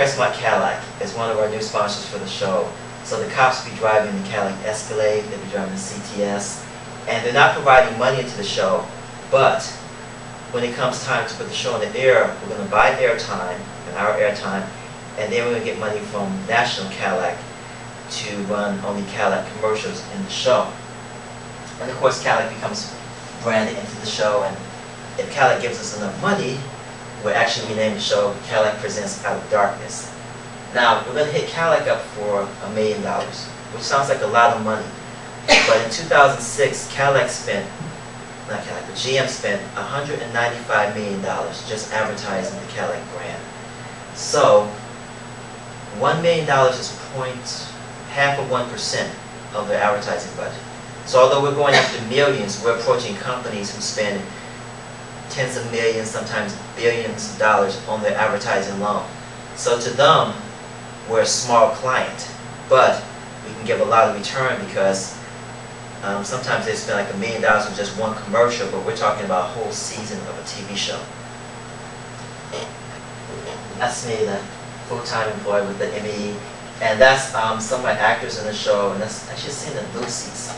Crestmont Cadillac is one of our new sponsors for the show. So the cops will be driving the Cadillac Escalade, they'll be driving the CTS, and they're not providing money into the show, but when it comes time to put the show on the air, we're going to buy airtime, an hour airtime, and then we're going to get money from National Cadillac to run only Cadillac commercials in the show. And of course Cadillac becomes branded into the show, and if Cadillac gives us enough money, we'll actually rename the show Cadillac Presents Out of Darkness. Now, we're going to hit Cadillac up for $1 million, which sounds like a lot of money. But in 2006, Cadillac spent, not Cadillac, but GM spent $195 million just advertising the Cadillac brand. So, $1 million is half of 1% of their advertising budget. So although we're going after millions, we're approaching companies who spend tens of millions, sometimes billions of dollars on their advertising alone. So to them, we're a small client, but we can give a lot of return because sometimes they spend like $1 million on just one commercial, but we're talking about a whole season of a TV show. That's me, the full-time employee with the ME, and that's some of my actors in the show, and that's actually seen the Lucy's.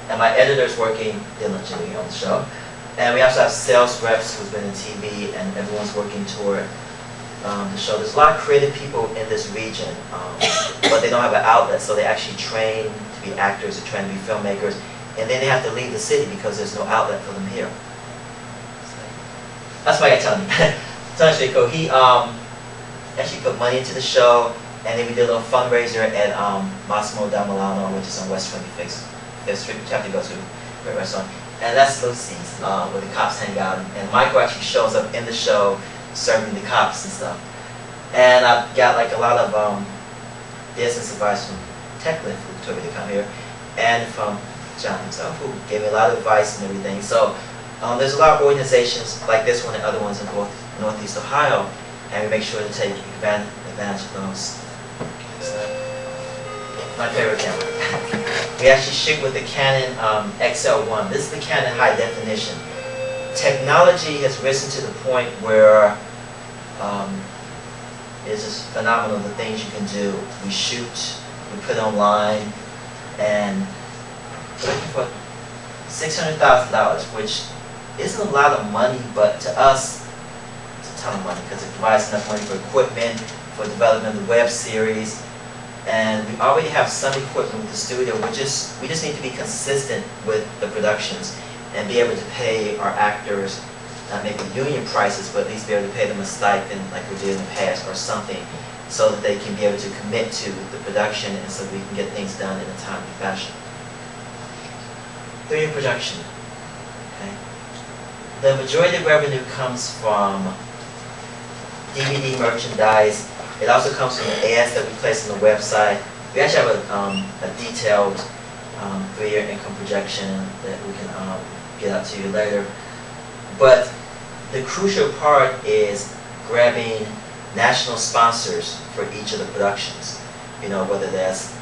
And my editor's working diligently on the show. And we also have sales reps who've been in TV, and everyone's working toward the show. There's a lot of creative people in this region, but they don't have an outlet, so they actually train to be actors or train to be filmmakers, and then they have to leave the city because there's no outlet for them here. That's my guy Tony. Tony's pretty cool. He actually put money into the show, and then we did a little fundraiser at Massimo da Milano, which is on West 25th Street, which you have to go to, great restaurant. And that's Lucy's, where the cops hang out. And Michael actually shows up in the show, serving the cops and stuff. And I've got like a lot of business advice from TechLift, who told me to come here, and from John himself, who gave me a lot of advice and everything. So there's a lot of organizations like this one and other ones in Northeast Ohio, and we make sure to take advantage of those. My favorite camera. We actually shoot with the Canon XL1. This is the Canon high definition. Technology has risen to the point where it's just phenomenal the things you can do. We shoot, we put online, and we're looking for $600,000, which isn't a lot of money, but to us, it's a ton of money because it provides enough money for equipment, for development of the web series. And we already have some equipment with the studio. We just need to be consistent with the productions and be able to pay our actors, not maybe union prices, but at least be able to pay them a stipend like we did in the past or something, so that they can be able to commit to the production and so we can get things done in a timely fashion. 3-year production. Okay. The majority of revenue comes from DVD merchandise. It also comes from the ads that we place on the website. We actually have a detailed 3-year income projection that we can get out to you later. But the crucial part is grabbing national sponsors for each of the productions. You know, whether that's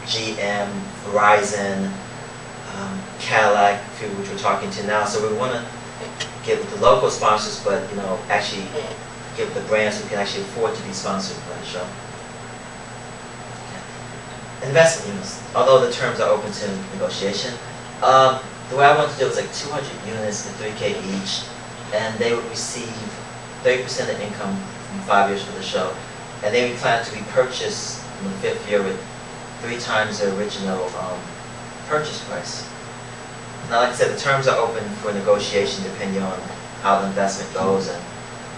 GM, Verizon, Cadillac, which we're talking to now. So we want to get with the local sponsors, but you know, actually give the brands who can actually afford to be sponsored by the show. Investment units, although the terms are open to negotiation. The way I want to do it is like 200 units at $3K each, and they would receive 30% of income from 5 years for the show. And they would plan to be purchased in the 5th year with 3 times their original purchase price. Now, like I said, the terms are open for negotiation depending on how the investment goes and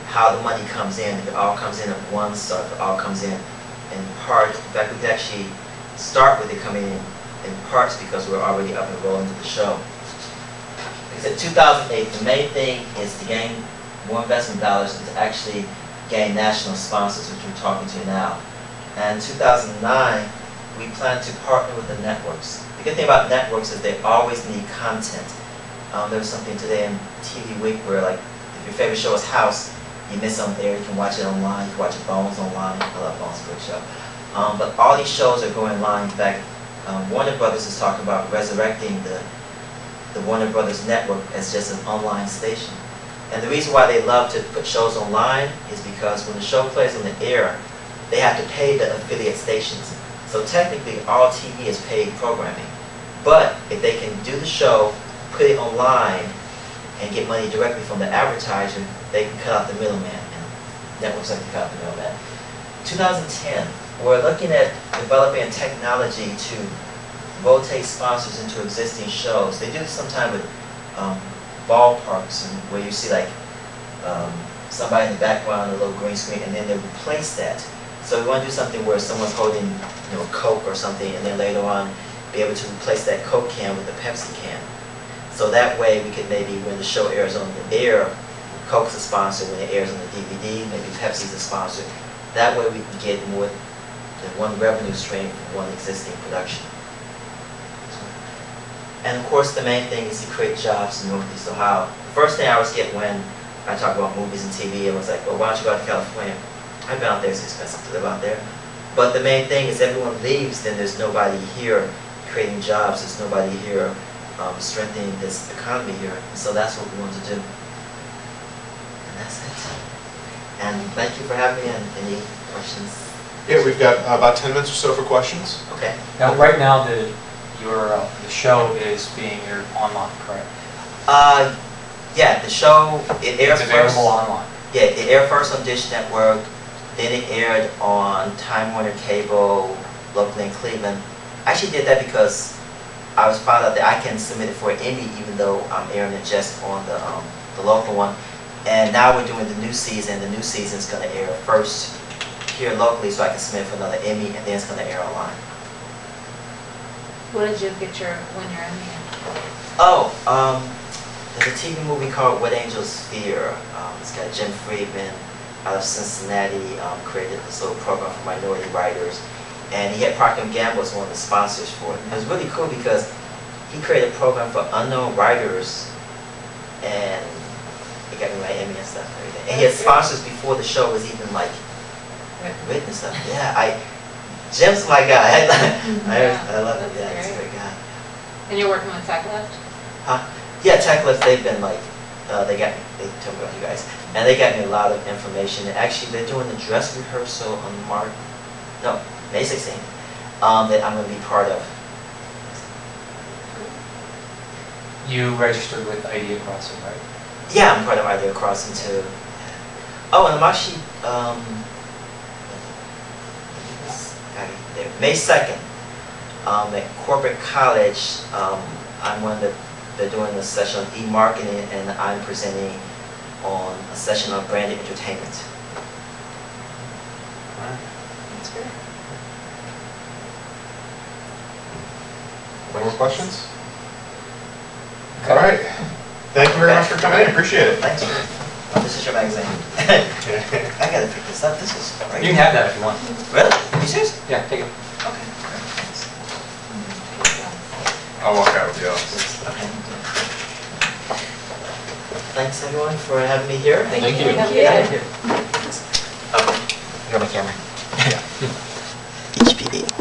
how the money comes in, if it all comes in at once or if it all comes in part. In fact, we could actually start with it coming in parts because we're already up and rolling with the show. Like I said, 2008, the main thing is to gain more investment dollars and to actually gain national sponsors, which we're talking to now. And in 2009, we plan to partner with the networks. The good thing about networks is they always need content. There was something today in TV Week where, like, if your favorite show is House, you miss something there, you can watch it online, you can watch Bones online. I love Bones, great show. But all these shows are going online. In fact, Warner Brothers is talking about resurrecting the Warner Brothers network as just an online station. And the reason why they love to put shows online is because when the show plays on the air, they have to pay the affiliate stations. So technically, all TV is paid programming. But if they can do the show, put it online, and get money directly from the advertiser, they can cut out the middleman. And networks like to cut out the middleman. 2010, we're looking at developing technology to rotate sponsors into existing shows. They do this sometimes with ballparks, and where you see like somebody in the background, a little green screen, and then they replace that. So we want to do something where someone's holding, a Coke or something, and then later on be able to replace that Coke can with a Pepsi can. So that way we could maybe, when the show airs on the air, Coke's a sponsor. When it airs on the DVD, maybe Pepsi's a sponsor. That way we can get more than one revenue stream from one existing production. And of course the main thing is to create jobs in Northeast Ohio. The first thing I always get when I talk about movies and TV, everyone's like, well, why don't you go out to California? I've been out there, it's expensive to live out there. But the main thing is everyone leaves, then there's nobody here creating jobs, there's nobody here strengthening this economy here. And so that's what we want to do. And that's it. And thank you for having me, and any questions? Yeah, we've got about 10 minutes or so for questions. Okay. Now, right now, the show is being aired online, correct? Yeah, the show, it airs It's first. available online. Yeah, it aired first on Dish Network, then it aired on Time Warner Cable, locally in Cleveland. I actually did that because I was found out that I can submit it for an Emmy even though I'm airing it just on the local one. And now we're doing the new season. The new season is going to air first here locally so I can submit for another Emmy, and then it's going to air online. What did you get when you're Emmy? Oh, there's a TV movie called What Angels Fear. It's got Jim Friedman out of Cincinnati, created this little program for minority writers. And he had Procter & Gamble as one of the sponsors for it. And it was really cool because he created a program for unknown writers, and it got me my Emmy and stuff and everything. And he had sponsors before the show was even like written and stuff. Yeah, Jim's my guy. I love him. Yeah, he's a great guy. And you're working with TechLift? Huh? Yeah, TechLift, they've been like, they told me about you guys. And they got me a lot of information. And actually, they're doing the dress rehearsal on May 16th, that I'm going to be part of. You registered with Idea Crossing, right? Yeah, I'm part of Idea Crossing too. Oh, and I'm actually, May 2nd, at Corporate College, they're doing a session on e-marketing, and I'm presenting on a session on branded entertainment. All right. That's great. Any more questions? Okay. All right. Thank you very much for coming in. Appreciate it. Thanks for, this is your magazine. I gotta pick this up. This is great. You can have that if you want. Really? Are you serious? Yeah, take it. Okay. Thanks. I'll walk out with you. Okay. Thanks everyone for having me here. Thank you. Thank you. Thank you. I got my camera. Yeah. HPD.